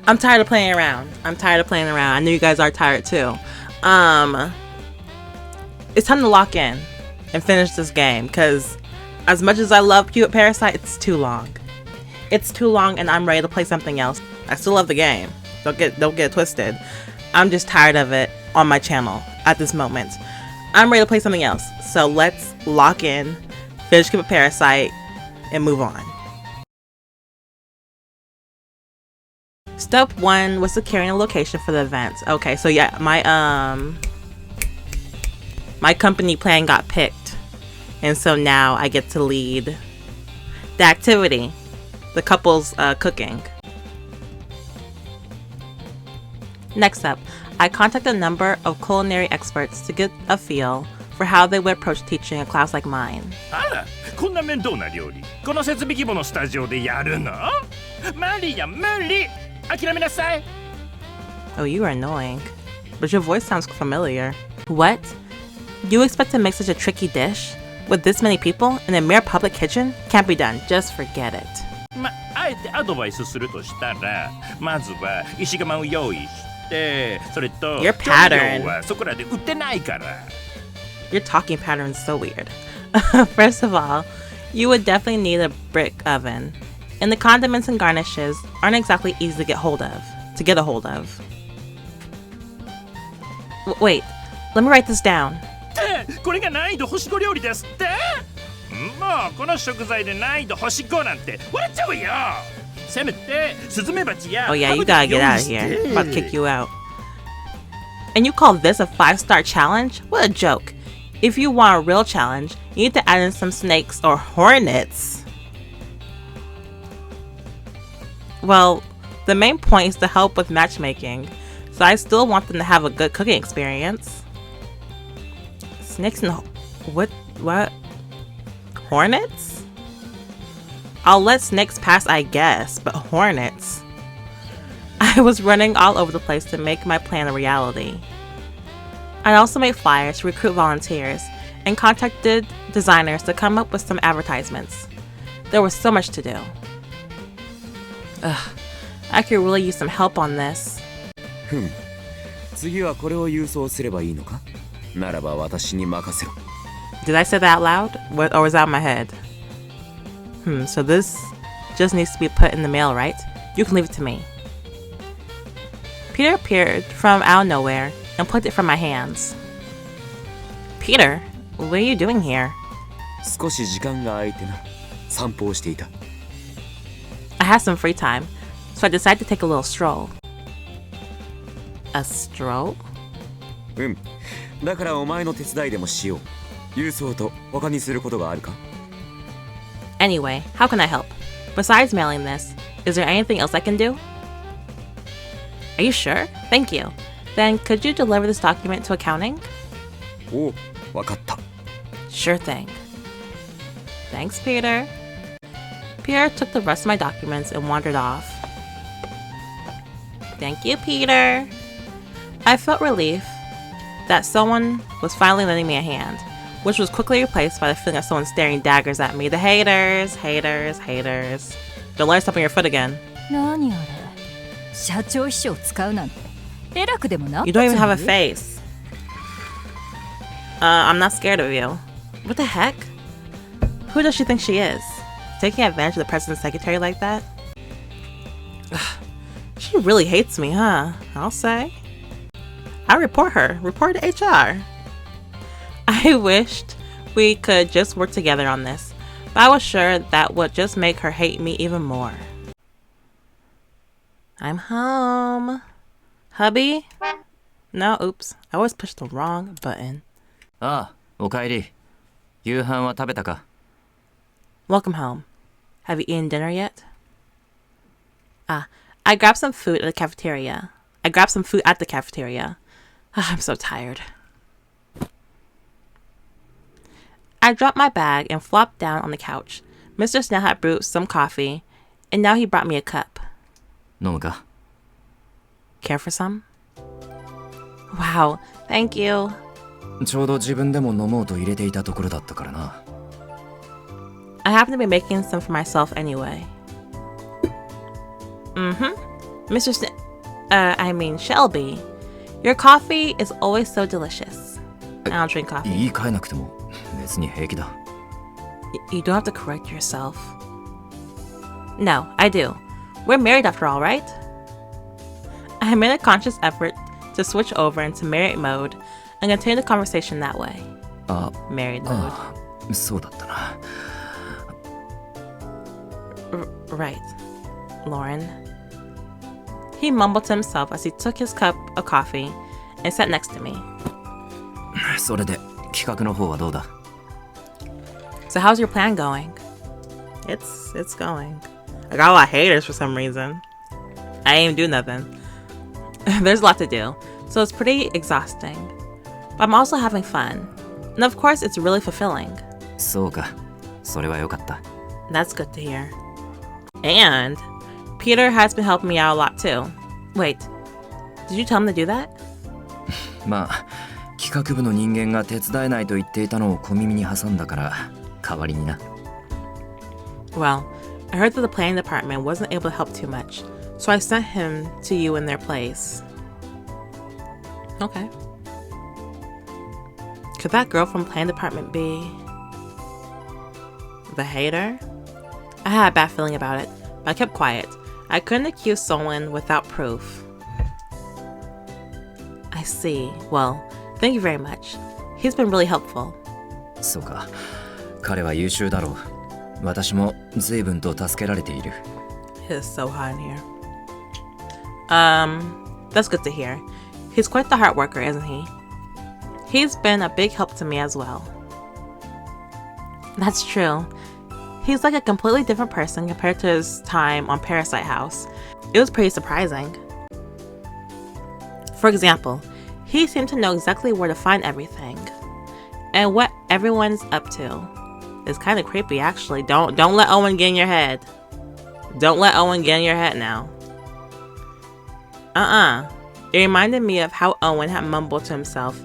I'm tired of playing around. I know you guys are tired too. It's time to lock in and finish this game, because as much as I love Cupid Parasite, it's too long. It's too long and I'm ready to play something else. I still love the game. Don't get it twisted. I'm just tired of it on my channel at this moment. I'm ready to play something else. So let's lock in, finish Cupid Parasite, and move on. Step 1 was securing a location for the event. Okay, so yeah, my company plan got picked, and so now I get to lead the activity, the couple's cooking. Next up, I contacted a number of culinary experts to get a feel for how they would approach teaching a class like mine. あら、こんな面倒な料理、この設備規模のスタジオでやるの？無理や無理。諦めなさい。Oh, you are annoying. But your voice sounds familiar. What? You expect to make such a tricky dish? With this many people in a mere public kitchen? Can't be done. Just forget it. あえてアドバイスするとしたら、まずは石窯を用意して、それと Your pattern. 調味料はそこらで売ってないから。Your talking pattern is so weird. First of all, you would definitely need a brick oven. And the condiments and garnishes aren't exactly easy to get a hold of. Wait, let me write this down. これが難易度星5料理ですって？もうこの食材で難易度星5なんて笑っちゃうよ。せめてスズメバチや Oh yeah, you gotta get out of here. I'm about to kick you out. And you call this a 5-star challenge? What a joke. If you want a real challenge, you need to add in some snakes or hornets. Well, the main point is to help with matchmaking, so I still want them to have a good cooking experience. Snakes and what? Hornets? I'll let snakes pass, I guess, but hornets? I was running all over the place to make my plan a reality. I also made flyers to recruit volunteers and contacted designers to come up with some advertisements. There was so much to do. Ugh, I could really use some help on this. 次はこれを郵送すればいいのか？ならば私に任せろ。 Did I say that out loud? Or was that in my head? So this just needs to be put in the mail, right? You can leave it to me. Peter appeared from out of nowhere and plucked it from my hands. Peter, what are you doing here? 少し時間が空いてな。散歩をしていた。I had some free time, so I decided to take a little stroll. A stroll? だからお前の手伝いでもしよう。郵送と他にすることがあるか？ Anyway, how can I help? Besides mailing this, is there anything else I can do? Are you sure? Thank you. Then could you deliver this document to accounting? おう、わかった。 Sure thing. Thanks, Peter. Peter took the rest of my documents and wandered off. Thank you, Peter. I felt relief that someone was finally lending me a hand, which was quickly replaced by the feeling of someone staring daggers at me. The haters. Don't let us step on your foot again. You don't even have a face. I'm not scared of you. What the heck? Who does she think she is? Taking advantage of the president's secretary like that? Ugh, she really hates me, huh? I'll say. I report her. Report to HR. I wished we could just work together on this, but I was sure that would just make her hate me even more. I'm home. Hubby? No, oops. I always pushed the wrong button. ああ、おかえり。夕飯は食べたか？ Welcome home. Have you eaten dinner yet? I grabbed some food at the cafeteria. I'm so tired. I dropped my bag and flopped down on the couch. Mr. Snell had brewed some coffee, and now he brought me a cup. 飲むか？ Care for some? Wow, thank you. ちょうど自分でも飲もうと入れていたところだったからな。I happen to be making some for myself anyway. Mr. Shelby, your coffee is always so delicious. I don't drink coffee. 言い換えなくても別に平気だ。You don't have to correct yourself. No, I do. We're married after all, right? I made a conscious effort to switch over into married mode and continue the conversation that way. あ、Married mode. ああ、そうだったな。Right, Lauren. He mumbled to himself as he took his cup of coffee and sat next to me. それで企画の方はどうだ？ So how's your plan going? It's going. I got a lot of haters for some reason. I ain't even do nothing. There's a lot to do, so it's pretty exhausting. But I'm also having fun. And of course, it's really fulfilling. そうか。それはよかった。 That's good to hear. And Peter has been helping me out a lot too. Wait, did you tell him to do that? まあ、企画部の人間が手伝えないと言っていたのを小耳に挟んだから代わりにな。Well, I heard that the planning department wasn't able to help too much, so I sent him to you in their place. Okay. Could that girl from planning department be the hater? I had a bad feeling about it, but I kept quiet. I couldn't accuse someone without proof. I see. Well, thank you very much. He's been really helpful. そうか。彼は優秀だろう。私も随分と助けられている。It is so hot in here. That's good to hear. He's quite the hard worker, isn't he? He's been a big help to me as well. That's true. He's like a completely different person compared to his time on Parasite House. It was pretty surprising. For example, he seemed to know exactly where to find everything and what everyone's up to. It's kind of creepy, actually. Don't let Owen get in your head. Don't let Owen get in your head now. It reminded me of how Owen had mumbled to himself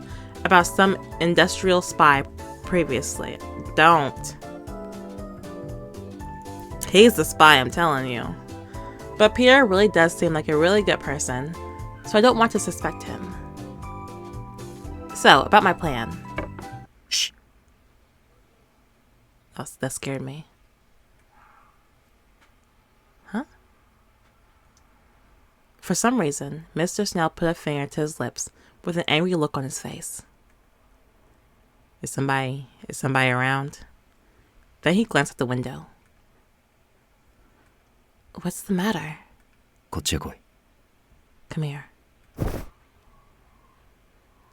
about some industrial spy previously. Don't. He's the spy, I'm telling you. But Peter really does seem like a really good person, so I don't want to suspect him. So, about my plan. Shh. Oh, that scared me. Huh? For some reason, Mr. Snell put a finger to his lips with an angry look on his face. Is somebody around? Then he glanced at the window. What's the matter? こっちへ来い。 Come here.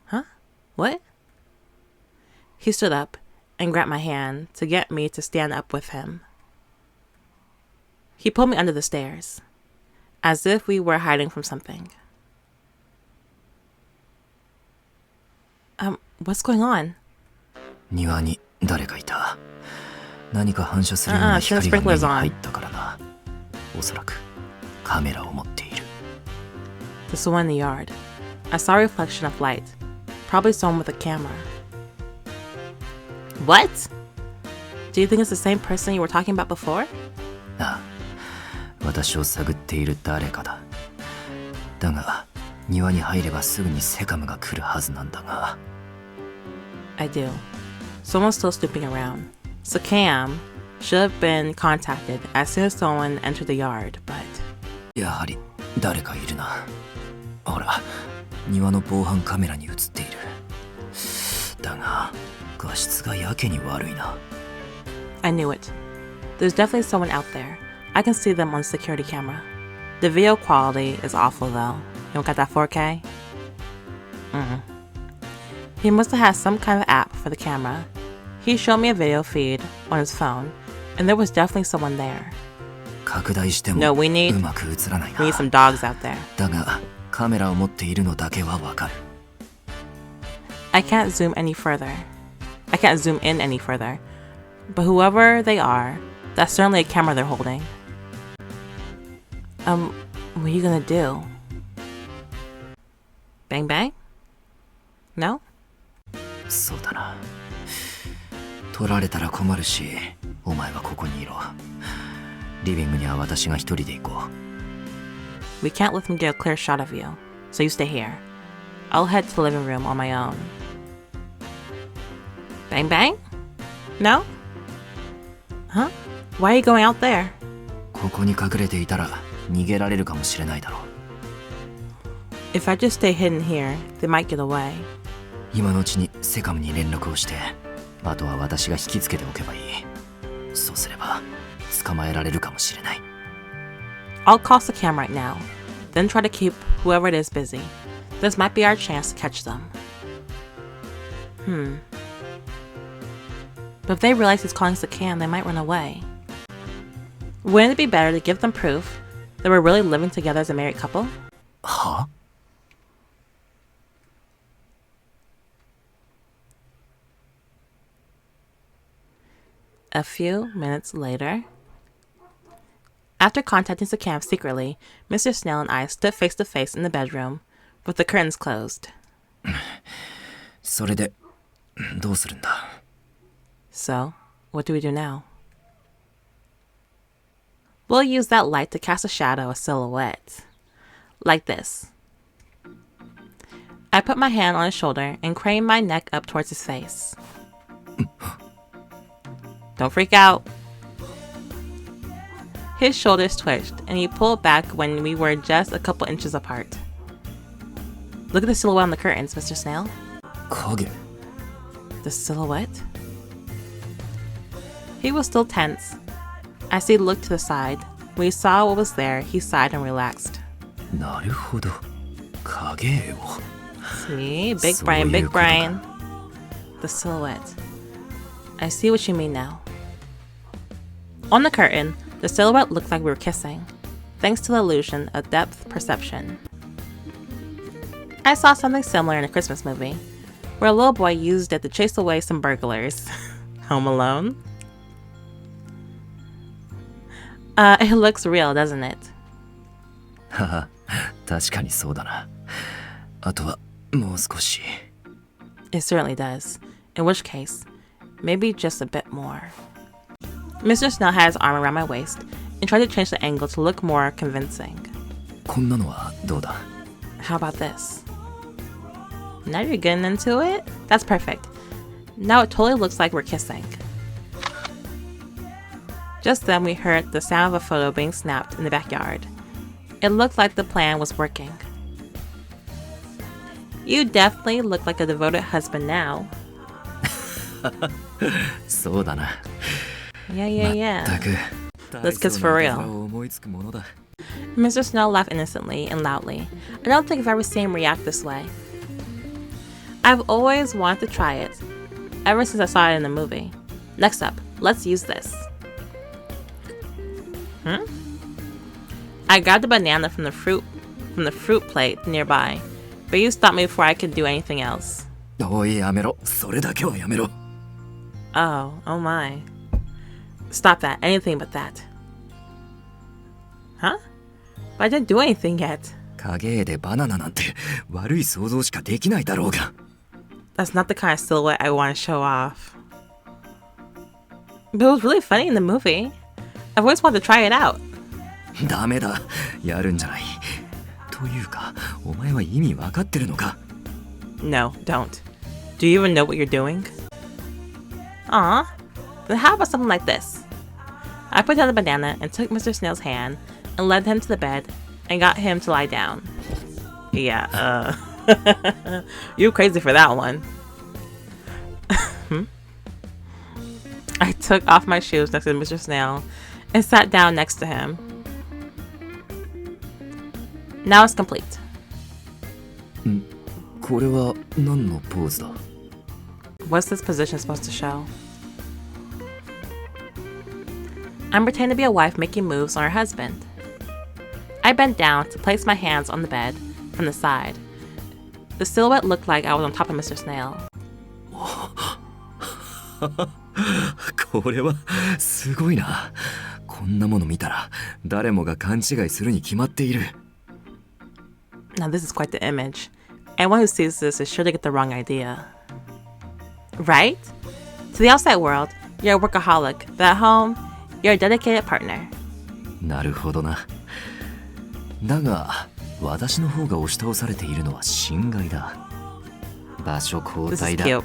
Huh? What? He stood up and grabbed my hand to get me to stand up with him. He pulled me under the stairs, as if we were hiding from something. What's going on? 庭に誰かいた。何か反射するような光が目に入ったからな。おそらくカメラを持っている。 There's someone in the yard. I saw a reflection of light. Probably someone with a camera. What? Do you think it's the same person you were talking about before? ああ、私を探っている誰かだ。だが、庭に入ればすぐにセカムが来るはずなんだが。I do. Someone's still snooping around. So Cam should have been contacted as soon as someone entered the yard, but... やはり誰かいるな。ほら、庭の防犯カメラに映っている。だが、画質がやけに悪いな。I knew it. There's definitely someone out there. I can see them on the security camera. The video quality is awful though. You don't got that 4K? He must have had some kind of app for the camera. He showed me a video feed on his phone, and there was definitely someone there. 拡大しても No, we need うまく映らないな。 some dogs out there. だが、カメラを持っているのだけはわかる。I can't zoom any further. I can't zoom in any further. But whoever they are, that's certainly a camera they're holding. What are you gonna do? Bang bang? No? そうだな。取られたら困るし、お前はここにいろ。リビングには私が一人で行こ We can't let them get a clear shot of you, so you stay here. I'll head to the living room on my own. Bang bang? No? Huh? Why are you going out there? ここに隠れていたら逃げられるかもしれないだろう。 If I just stay hidden here, they might get away. 今のうちにセカムに連絡をして、あとは私が引きつけておけばいい。そうすれば捕まえられるかもしれない。 I'll call the cam right now, then try to keep whoever it is busy. This might be our chance to catch them. But if they realize he's calling us the cam, they might run away. Wouldn't it be better to give them proof that we're really living together as a married couple? は？ A few minutes later, after contacting the cam secretly, Mr. Snail and I stood face to face in the bedroom with the curtains closed. それでどうするんだ？ So, what do we do now? We'll use that light to cast a shadow, a silhouette. Like this. I put my hand on his shoulder and crane my neck up towards his face. Don't freak out. His shoulders twitched and he pulled back when we were just a couple inches apart. Look at the silhouette on the curtains, Mr. Snail. 影？ The silhouette? He was still tense. As he looked to the side, when he saw what was there, he sighed and relaxed. なるほど。影を。 See? Big brain, big brain. The silhouette. I see what you mean now. On the curtain, the silhouette looked like we were kissing, thanks to the illusion of depth perception. I saw something similar in a Christmas movie, where a little boy used it to chase away some burglars. Home Alone? It looks real, doesn't it? はは、確かにそうだな。あとはもう少し。 It certainly does. In which case, maybe just a bit more. Mr. Snail had his arm around my waist and tried to change the angle to look more convincing. こんなのはどうだ？ How about this? Now you're getting into it? That's perfect. Now it totally looks like we're kissing. Just then we heard the sound of a photo being snapped in the backyard. It looked like the plan was working. You definitely look like a devoted husband now. そうだな。 Yeah. 全く。 Let's kiss for real. 思いつくものだ。 Mr. Snail laughed innocently and loudly. I don't think I've ever seen him react this way. I've always wanted to try it, ever since I saw it in the movie. Next up, let's use this. I grabbed a banana from the fruit plate nearby, but you stopped me before I could do anything else. おいやめろ。それだけはやめろ。 Oh my. Stop that, anything but that. Huh? But I didn't do anything yet. 影絵でバナナなんて悪い想像しかできないだろうが。 That's not the kind of silhouette I want to show off. But it was really funny in the movie. I've always wanted to try it out. ダメだ。やるんじゃない。というか、お前は意味わかってるのか？ No, don't. Do you even know what you're doing? Aw. Then how about something like this? I put down the banana and took Mr. Snail's hand and led him to the bed and got him to lie down. Yeah, you're crazy for that one. I took off my shoes next to Mr. Snail and sat down next to him. Now it's complete. これは何のポーズだ？ What's this position supposed to show? I'm pretending to be a wife making moves on her husband. I bent down to place my hands on the bed from the side. The silhouette looked like I was on top of Mr. Snail. これはすごいな。こんなもの見たら誰もが勘違いするに決まっている。 Now this is quite the image. Anyone who sees this is sure to get the wrong idea. Right? To the outside world, you're a workaholic, but at home, you're a dedicated partner. なるほどな。だが私の方が押し倒されているのは心外だ。場所交 This is 代だ。 cute.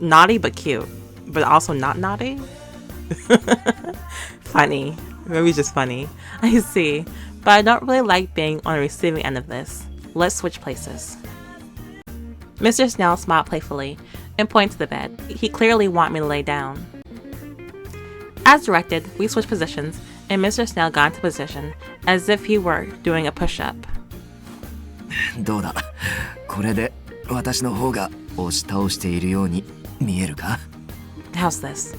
Naughty but cute. But also not naughty? Funny. Maybe just funny. I see. But I don't really like being on the receiving end of this. Let's switch places. Mr. Snell smiled playfully and pointed to the bed. He clearly wanted me to lay down. As directed, we switched positions, and Mr. Snell got into position as if he were doing a push-up. どうだ、これで私の方が押し倒しているように見えるか？ How's this?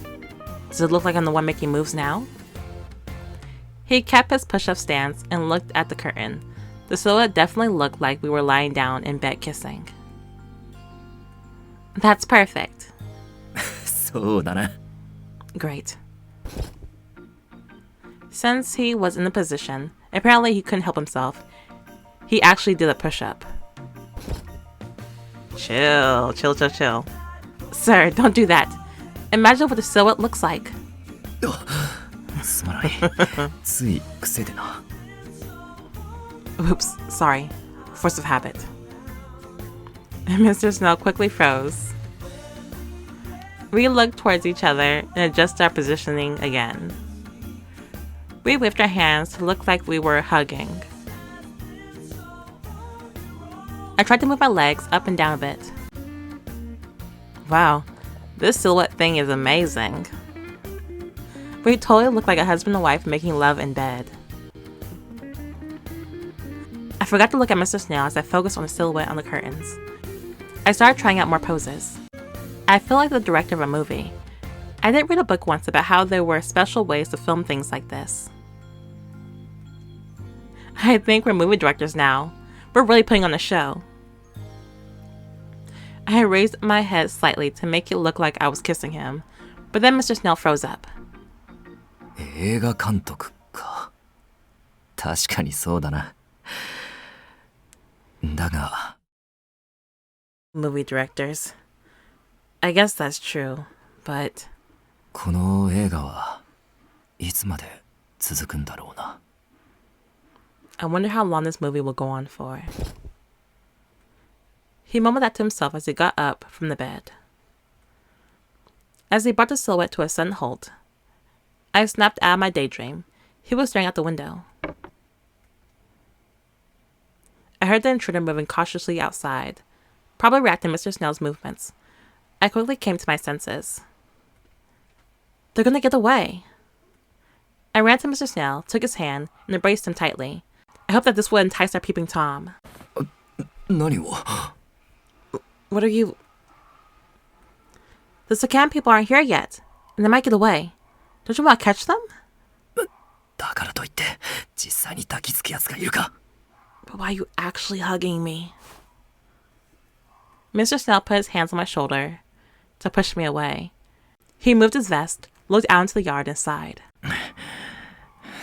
Does it look like I'm the one making moves now? He kept his push-up stance and looked at the curtain. The silhouette definitely looked like we were lying down in bed kissing. That's perfect. そうだな。 Great. Since he was in the position, apparently he couldn't help himself. He actually did a push-up. Chill. Sir, don't do that. Imagine what the silhouette looks like. すまない。つい癖でな。 Oops, sorry. Force of habit. Mr. Snell quickly froze. We looked towards each other and adjusted our positioning again. We waved our hands to look like we were hugging. I tried to move my legs up and down a bit. Wow, this silhouette thing is amazing. We totally look like a husband and wife making love in bed. I forgot to look at Mr. Snail as I focused on the silhouette on the curtains. I started trying out more poses. I feel like the director of a movie. I did read a book once about how there were special ways to film things like this. I think we're movie directors now. We're really putting on a show. I raised my head slightly to make it look like I was kissing him, but then Mr. Snell froze up. 映画監督か。確かにそうだな。だが。 Movie directors. I guess that's true, but... この映画はいつまで続くんだろうな。 I wonder how long this movie will go on for. He mumbled that to himself as he got up from the bed. As he brought the silhouette to a sudden halt, I snapped out of my daydream. He was staring out the window. I heard the intruder moving cautiously outside, probably reacting to Mr. Snell's movements. I quickly came to my senses. They're gonna get away. I ran to Mr. Snell, took his hand, and embraced him tightly. I hope that this would entice our peeping Tom. 何を？ What are you... The Sakan people aren't here yet, and they might get away. Don't you want to catch them? だからといって実際に抱きつくやつがいるか？ But why are you actually hugging me? Mr. Snell put his hands on my shoulder to push me away. He moved his vest, looked out into the yard, and sighed.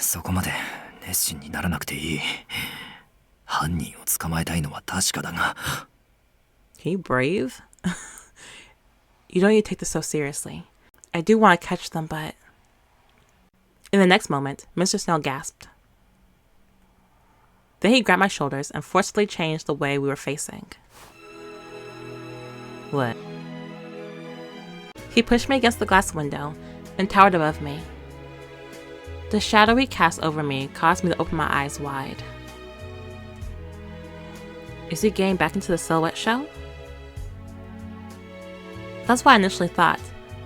そこまで熱心にならなくていい。犯人を捕まえたいのは確かだが。 Can you breathe? You don't need to take this so seriously. I do want to catch them, but... In the next moment, Mr. Snell gasped. Then he grabbed my shoulders and forcefully changed the way we were facing. What? He pushed me against the glass window and towered above me. The shadow he cast over me caused me to open my eyes wide. Is he getting back into the silhouette show? That's what I initially thought,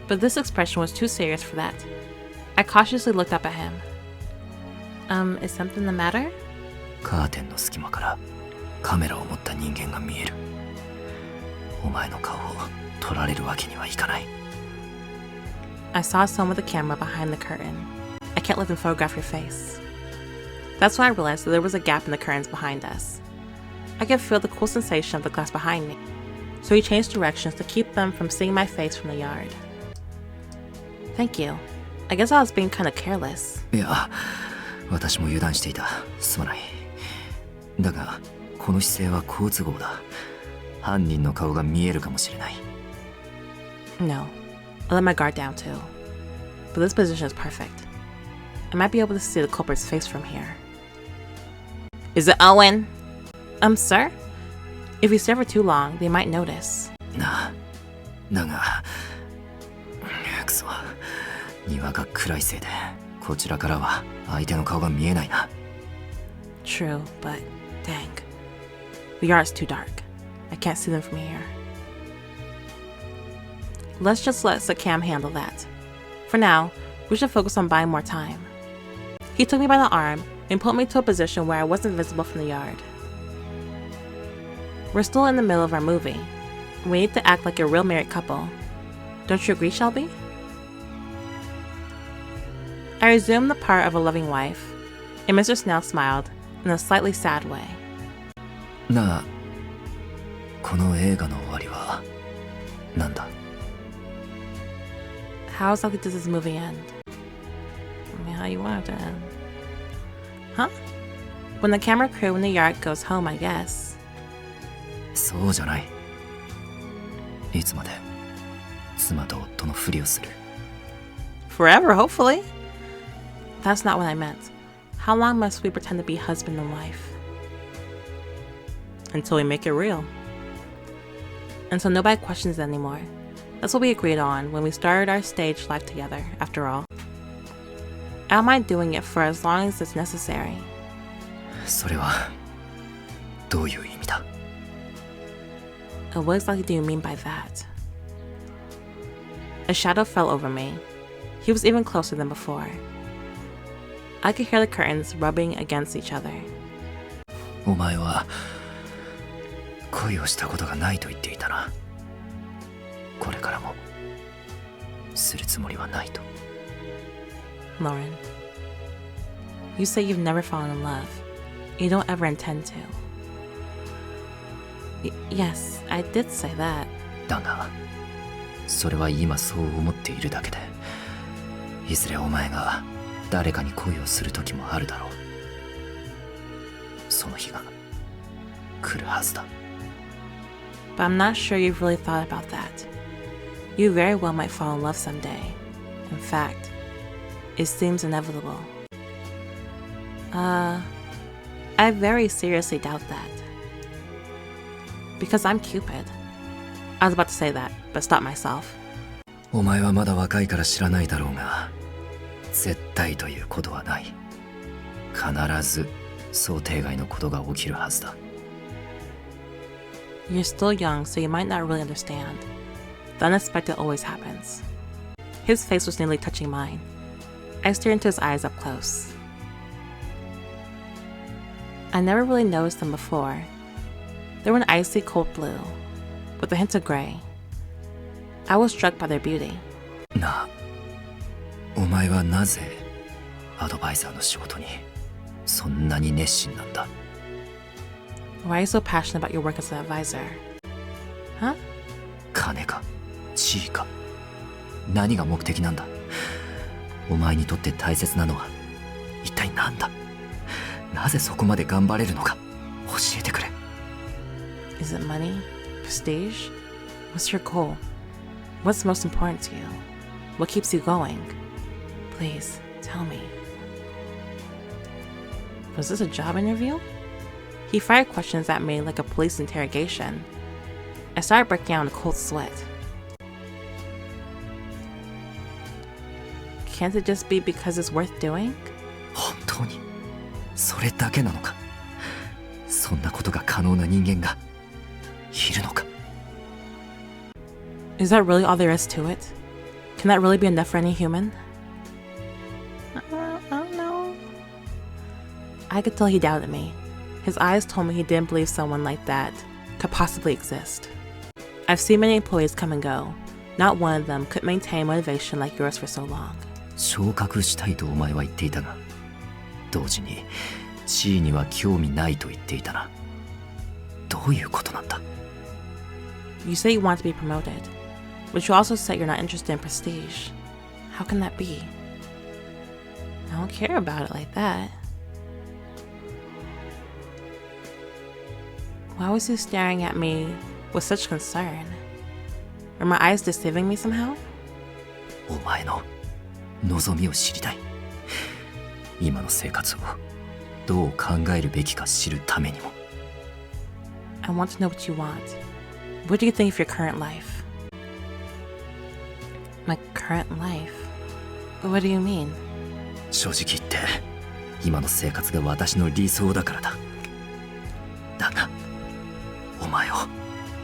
but this expression was too serious for that. I cautiously looked up at him. Is something the matter? カーテンの隙間からカメラを持った人間が見える。お前の顔を撮られるわけにはいかない。 I saw someone with a camera behind the curtain. I can't let them photograph your face. That's when I realized that there was a gap in the curtains behind us. I could feel the cool sensation of the glass behind me, so he changed directions to keep them from seeing my face from the yard. Thank you. I guess I was being kind of careless. いや、私も油断していた。すまない。だが、この姿勢は好都合だ。犯人の顔が見えるかもしれない。 No, I let my guard down too. But this position is perfect. I might be able to see the culprit's face from here. Is it Owen? Sir? If you stare for too long, they might notice. なあ、だがくそ、庭が暗いせいでこちらからは相手の顔が見えないな。 True, but dang. The yard's too dark. I can't see them from here. Let's just let Sakam handle that. For now, we should focus on buying more time. He took me by the arm and put me to a position where I wasn't visible from the yard. We're still in the middle of our movie. We need to act like a real married couple. Don't you agree, Shelby? I resumed the part of a loving wife, and Mr. Snell smiled in a slightly sad way. なあ、この映画の終わりはなんだ？ How exactly does this movie end? I mean, how you want it to end? Huh? When the camera crew in the yard goes home, I guess. そうじゃない。いつまで妻と夫のふりをする？ Forever, hopefully. That's not what I meant. How long must we pretend to be husband and wife? Until we make it real. Until nobody questions it anymore. That's what we agreed on when we started our stage life together, after all. I don't mind doing it for as long as it's necessary. それはどういう意味だ？ What exactly do you mean by that? A shadow fell over me. He was even closer than before. I could hear the curtains rubbing against each other. お前は恋をしたことがないと言っていたな。これからもするつもりはないと。 Lauren, you say you've never fallen in love. You don't ever intend to. Yes, I did say that. だが、それは今そう思っているだけで、いずれお前が誰かに恋をする時もあるだろう。その日が来るはずだ。 But I'm not sure you've really thought about that. You very well might fall in love someday. In fact, it seems inevitable. I very seriously doubt that. Because I'm Cupid. I was about to say that, but stopped myself. お前はまだ若いから知らないだろうが、絶対ということはない。必ず想定外のことが起きるはずだ。 You're still young, so you might not really understand. The unexpected always happens. His face was nearly touching mine. I stared into his eyes up close. I never really noticed them before. They were an icy cold blue, with a hint of gray. I was struck by their beauty. なあ、お前はなぜアドバイザーの仕事にそんなに熱心なんだ？ Why are you so passionate about your work as an advisor? Huh? 金か地位か、何が目的なんだ？お前にとって大切なのは一体何だ？なぜそこまで頑張れるのか教えてくれ。 Is it money? Prestige? What's your goal? What's most important to you? What keeps you going? Please, tell me. Was this a job interview? He fired questions at me like a police interrogation. I started breaking out in a cold sweat. Can't it just be because it's worth doing? 本当にそれだけなのか？そんなことが可能な人間がいるのか？ Is that really all there is to it? Can that really be enough for any human? I don't know. I could tell he doubted me. His eyes told me he didn't believe someone like that could possibly exist. I've seen many employees come and go. Not one of them could maintain motivation like yours for so long. 昇格したいとお前は言っていたが、同時に地位には興味ないと言っていたな。どういうことなんだ？ You say you want to be promoted, but you also say you're not interested in prestige. How can that be? I don't care about it like that. Why was he staring at me with such concern? Are my eyes deceiving me somehow? お前の望みを知りたい。今の生活をどう考えるべきか知るためにも。 I want to know what you want. What do you think of your current life? My current life? What do you mean? 正直言って今の生活が私の理想だからだ。だがお前を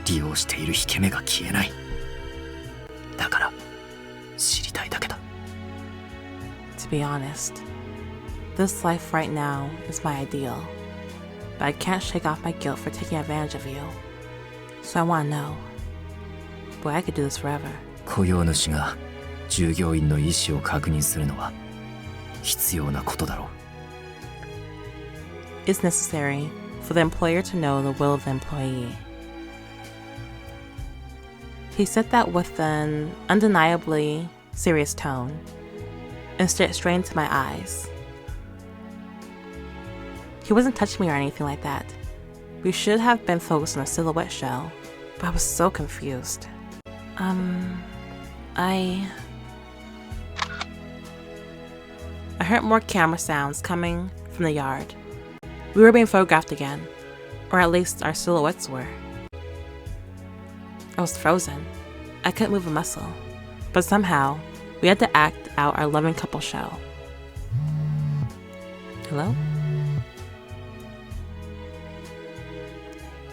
利用している引け目が消えない。だから知りたいだけだ。 To be honest, this life right now is my ideal, but I can't shake off my guilt for taking advantage of you. So I want to know. Boy, I could do this forever. 雇用主が従業員の意思を確認するのは必要なことだろう。 It's necessary for the employer to know the will of the employee. He said that with an undeniably serious tone and stared straight into my eyes. He wasn't touching me or anything like that. We should have been focused on a silhouette show, but I was so confused. I heard more camera sounds coming from the yard. We were being photographed again, or at least our silhouettes were. I was frozen. I couldn't move a muscle, but somehow we had to act out our loving couple show. Hello?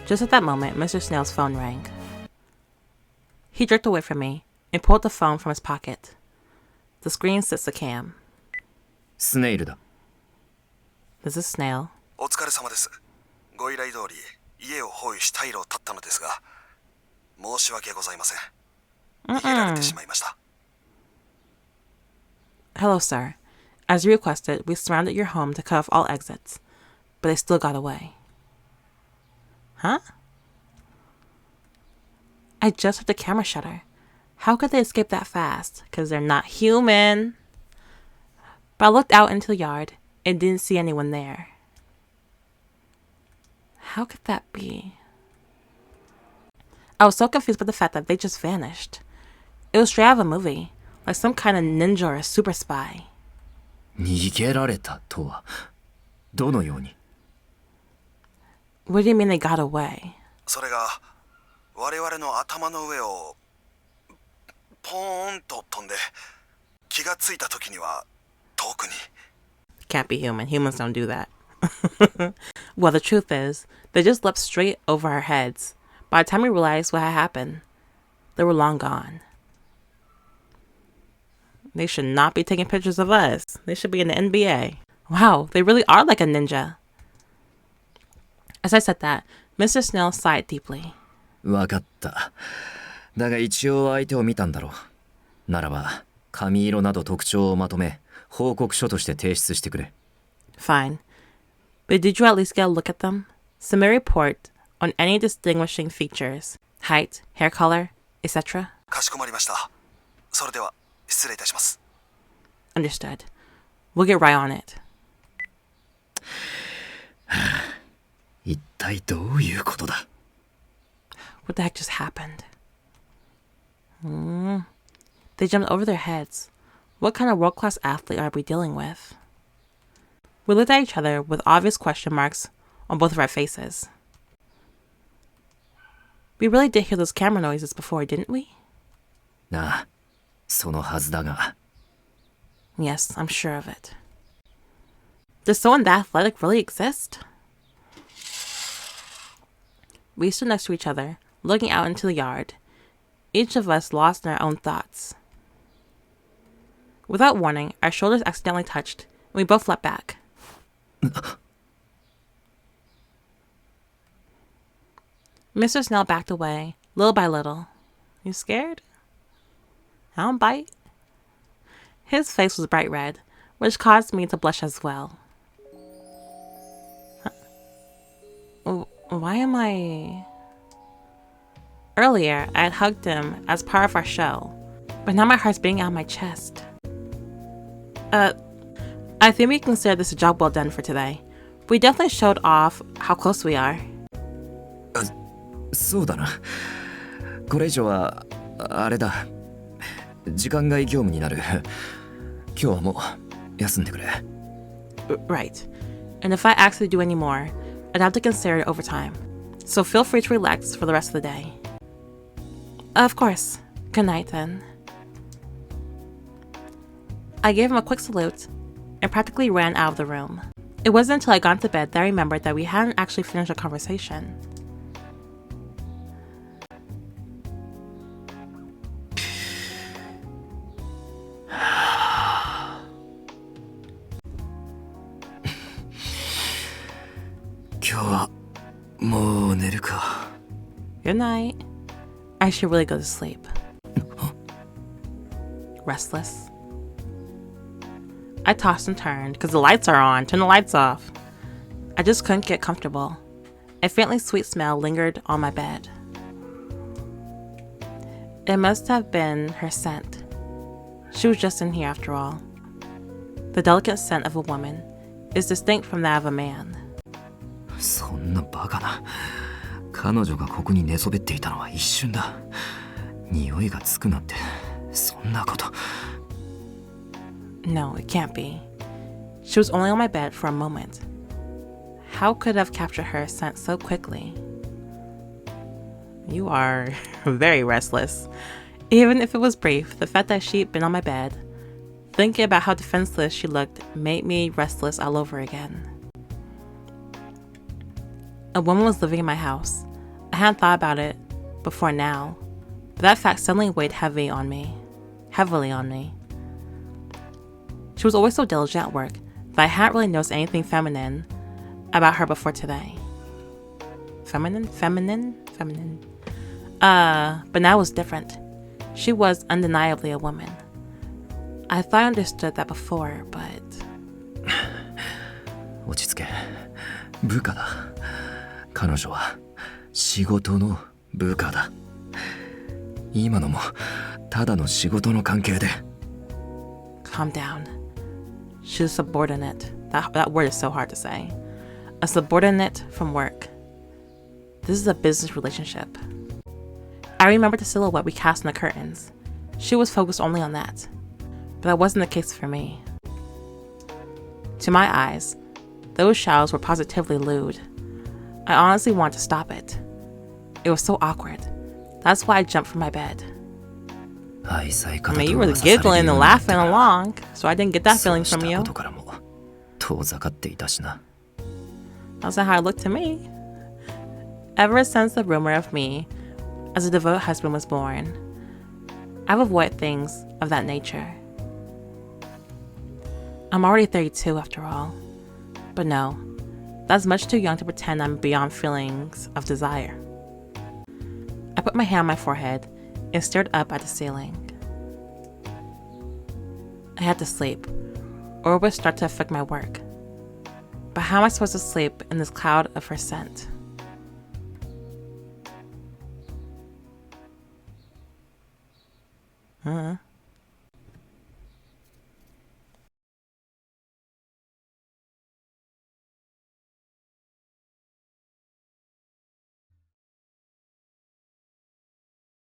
Just at that moment, Mr. Snail's phone rang. He jerked away from me and pulled the phone from his pocket. The screen says the cam. スネイルだ。 This is Snail. お疲れ様です。ご依頼通り家を包囲し退路を断ったのですが、申し訳ございません。逃げられてしまいました。 Hello, sir. As you requested, we surrounded your home to cut off all exits, but they still got away. Huh? I just heard the camera shutter. How could they escape that fast? Because they're not human. But I looked out into the yard and didn't see anyone there. How could that be? I was so confused by the fact that they just vanished. It was straight out of a movie, like some kind of ninja or a super spy. 逃げられたとはどのように？ What do you mean they got away? それが我々の頭の上をポーンと飛んで、気がついた時には遠くに。 Can't be human. Humans don't do that. Well, the truth is, they just leapt straight over our heads. By the time we realized what had happened, they were long gone. They should not be taking pictures of us. They should be in the NBA. Wow, they really are like a ninja. As I said that, Mr. Snail sighed deeply. わかった。だが一応相手を見たんだろう。ならば髪色など特徴をまとめ報告書として提出してくれ。 Fine. But did you at least get a look at them? Submit a report on any distinguishing features, height, hair color, etc. かしこまりました。それでは失礼いたします。 Understood. We'll get right on it. 一体どういうことだ？ What the heck just happened? They jumped over their heads. What kind of world-class athlete are we dealing with? We looked at each other with obvious question marks on both of our faces. We really did hear those camera noises before, didn't we? なあ、そのはずだが。 Yes, I'm sure of it. Does someone that athletic really exist? We stood next to each other, looking out into the yard, each of us lost in our own thoughts. Without warning, our shoulders accidentally touched, and we both leapt back. Mr. Snail backed away, little by little. You scared? I don't bite. His face was bright red, which caused me to blush as well. Why am I... Earlier, I had hugged him as part of our show, but now my heart's beating out of my chest. I think we can consider this a job well done for today. We definitely showed off how close we are. そうだな。これ以上はあれだ。時間外業務になる。今日はもう休んでくれ。 Right. And if I actually do any more, I'd have to consider it overtime. So feel free to relax for the rest of the day. Of course. Good night then. I gave him a quick salute and practically ran out of the room. It wasn't until I got into bed that I remembered that we hadn't actually finished a conversation. Good night. I should really go to sleep. Restless. I tossed and turned because the lights are on. Turn the lights off. I just couldn't get comfortable. A faintly sweet smell lingered on my bed. It must have been her scent. She was just in here after all. The delicate scent of a woman is distinct from that of a man. そんなバカな。彼女がここに寝そべっていたのは一瞬だ。匂いがつくなんて、そんなこと。No, it can't be. She was only on my bed for a moment. How could I have captured her scent so quickly? You are very restless. Even if it was brief, the fact that she'd been on my bed, thinking about how defenseless she looked, made me restless all over again. A woman was living in my house. I hadn't thought about it before now, but that fact suddenly weighed heavily on me. She was always so diligent at work that I hadn't really noticed anything feminine about her before today. Feminine? But now it was different. She was undeniably a woman. I thought I understood that before, but... 落ち着け。部下だ。彼女は仕事の部下だ。今のもただの仕事の関係で。Calm down. She's a subordinate. That word is so hard to say. A subordinate from work. This is a business relationship. I remembered the silhouette we cast in the curtains. She was focused only on that. But that wasn't the case for me. To my eyes, those shadows were positively lewd. I honestly wanted to stop it. It was so awkward. That's why I jumped from my bed. I mean, you were giggling and laughing along, so I didn't get that feeling from you. That's not how it looked to me. Ever since the rumor of me as a devout husband was born, I've avoided things of that nature. I'm already 32 after all. But no, that's much too young to pretend I'm beyond feelings of desire. I put my hand on my forehead and stared up at the ceiling. I had to sleep, or it would start to affect my work. But how am I supposed to sleep in this cloud of her scent?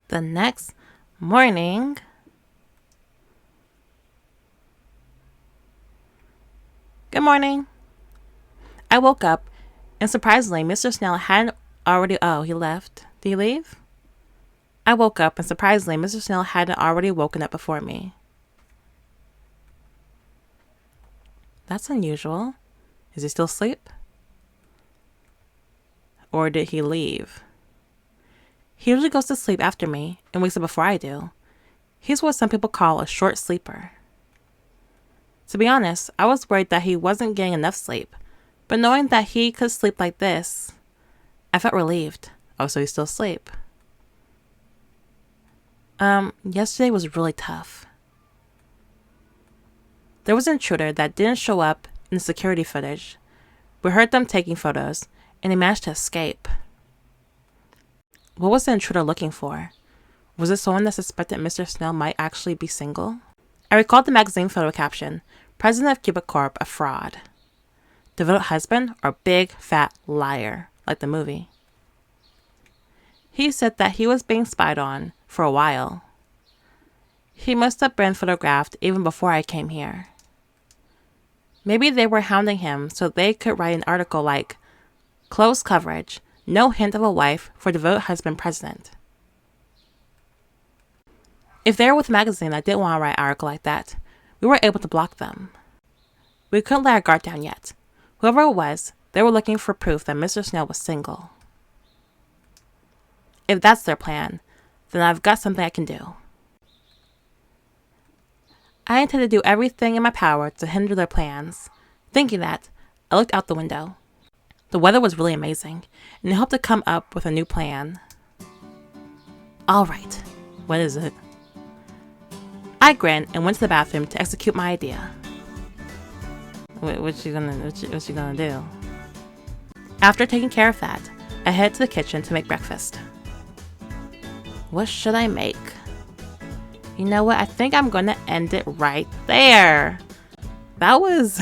The next morning, good morning. I woke up, and surprisingly, Mr. Snell hadn't already. Oh, he left. Did he leave? I woke up, and surprisingly, Mr. Snell hadn't already woken up before me. That's unusual. Is he still asleep? Or did he leave? He usually goes to sleep after me and wakes up before I do. He's what some people call a short sleeper. To be honest, I was worried that he wasn't getting enough sleep, but knowing that he could sleep like this, I felt relieved. Oh, so he's still asleep. Yesterday was really tough. There was an intruder that didn't show up in the security footage. We heard them taking photos, and he managed to escape. What was the intruder looking for? Was it someone that suspected Mr. Snell might actually be single? I recalled the magazine photo caption, President of Cupid Corp, a fraud. Devoted husband or big fat liar, like the movie. He said that he was being spied on for a while. He must have been photographed even before I came here. Maybe they were hounding him so they could write an article like, "Close coverage, no hint of a wife for devoted husband president." If they were with a magazine that didn't want to write an article like that, we were able to block them. We couldn't let our guard down yet. Whoever it was, they were looking for proof that Mr. Snow was single. If that's their plan, then I've got something I can do. I intend to do everything in my power to hinder their plans. Thinking that, I looked out the window. The weather was really amazing, and I hoped to come up with a new plan. All right, what is it? I grinned and went to the bathroom to execute my idea. What you gonna do? After taking care of that, I headed to the kitchen to make breakfast. What should I make? You know what? I think I'm gonna end it right there. That was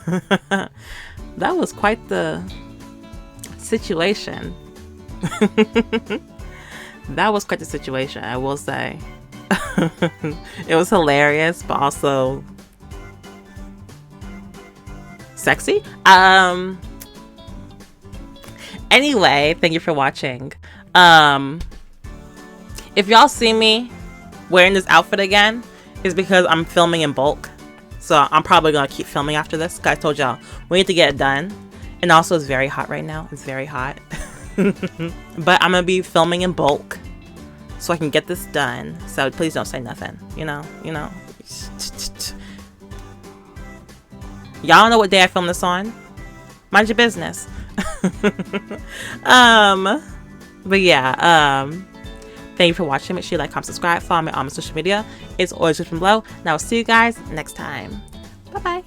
that was quite the situation. That was quite the situation, I will say. It was hilarious, but also sexy. Anyway, thank you for watching. If y'all see me wearing this outfit again, it's because I'm filming in bulk. So I'm probably gonna keep filming after this. Guys, I told y'all we need to get it done. And also it's very hot right now. It's very hot. But I'm gonna be filming in bulk so I can get this done. So please don't say nothing. You know. Y'all know what day I filmed this on? Mind your business. But yeah, thank you for watching. Make sure you like, comment, subscribe, follow me on my social media. It's always just from below. And I will see you guys next time. Bye bye.